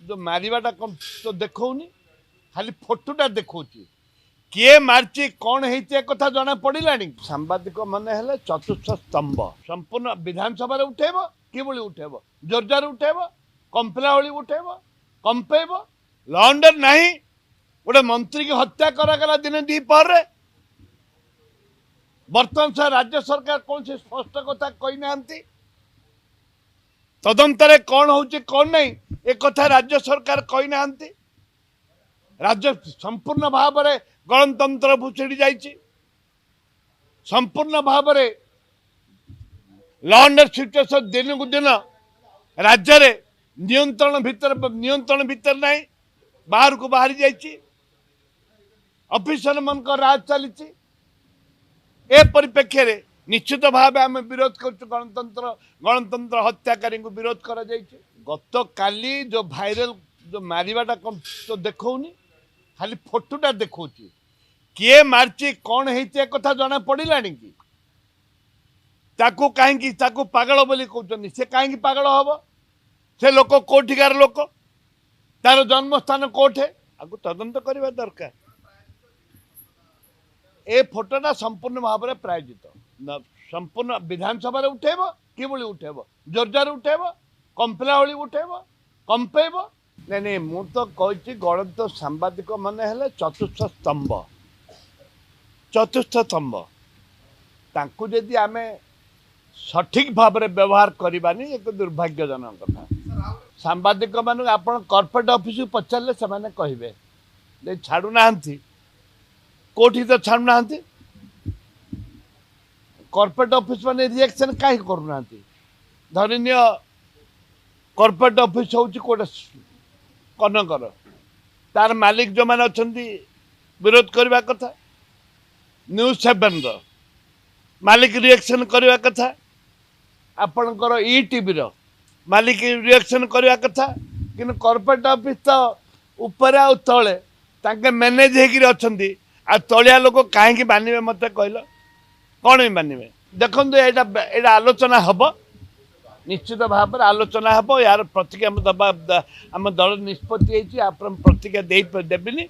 जो मारिबाटा कौन तो देखौनी खाली फोटोटा देखौची किए मार्ची कौन होती कथा जना पड़ा सांबादिक मैंने हेले चतुर्थ स्तंभ संपूर्ण विधानसभा उठेब कि उठेब जोरजार उठेब कंपेला भली उठेब कंपेब लंडर नहीं गोटे मंत्री की हत्या करागला दिन द्विपहर बर्तमान सह राज्य सरकार कौन से स्पष्ट कथा कही ना तदंतर कौन होची कौन नहीं एक कथा राज्य सरकार कही ना राज्य संपूर्ण भाव में गणतंत्र भुसुड़ी जाइए संपूर्ण भाव में लंडर सिचुएशन दिन को दिन राज्य रे नियंत्रण भीतर नहीं बाहर को बाहरी जाइए ऑफिसर मन को राज चली ए परिप्रेक्षी रे निश्चित भाव आम विरोध कर गणतंत्र हत्याकारी को विरोध करा गत काली जो भाइराल जो मारिबाटा कौन तो देखौनी खाली फोटोटा देखौची किए मार्ची कौन होती कथा जना पड़ा कि ताकू कहीं ताकू पागल बोली कहते से कहीं पागल हम से लोक कोठिकार लोक तार जन्मस्थान कोठे आगु तदंत करवा दरकार ए फोटोटा संपूर्ण भाव में प्रायोजित संपूर्ण विधानसभा उठेब कि उठेब जोरजार उठेब कंपेला भली उठेब कंपेब नहीं नहीं मु तो कही गणित सांबादिक मैंने हेले चतुर्थ स्तंभ तांकु यदि आम सठिक भाव में व्यवहार करवानी एक दुर्भाग्यजनक कथा सांबादिक मान आप कॉर्पोरेट ऑफिस को पचारे से कहे छाड़ूना कोठी तो छाड़ूना कॉर्पोरेट ऑफिस माने रिएक्शन कहीं करूना धरनी कॉर्पोरेट ऑफिस हूँ कोटे कनकर तार मालिक जो मैंने अच्छा विरोध करने कथा न्यूज 7 मालिक रिएक्शन करने कथा आपणकर ईटीवी मालिक रिएक्शन करने कथा कि कॉर्पोरेट ऑफिस तो ऊपर आ तले ताके मैनेज होकर आ तलिया लोक कहीं मानवे मत कहल कौन भी मानवे देखो यहाँ आलोचना हम निश्चित भाव में आलोचना हम यार प्रतिक्रिया दबा आम दल निष्पत्ति प्रतिक्रिया देविनी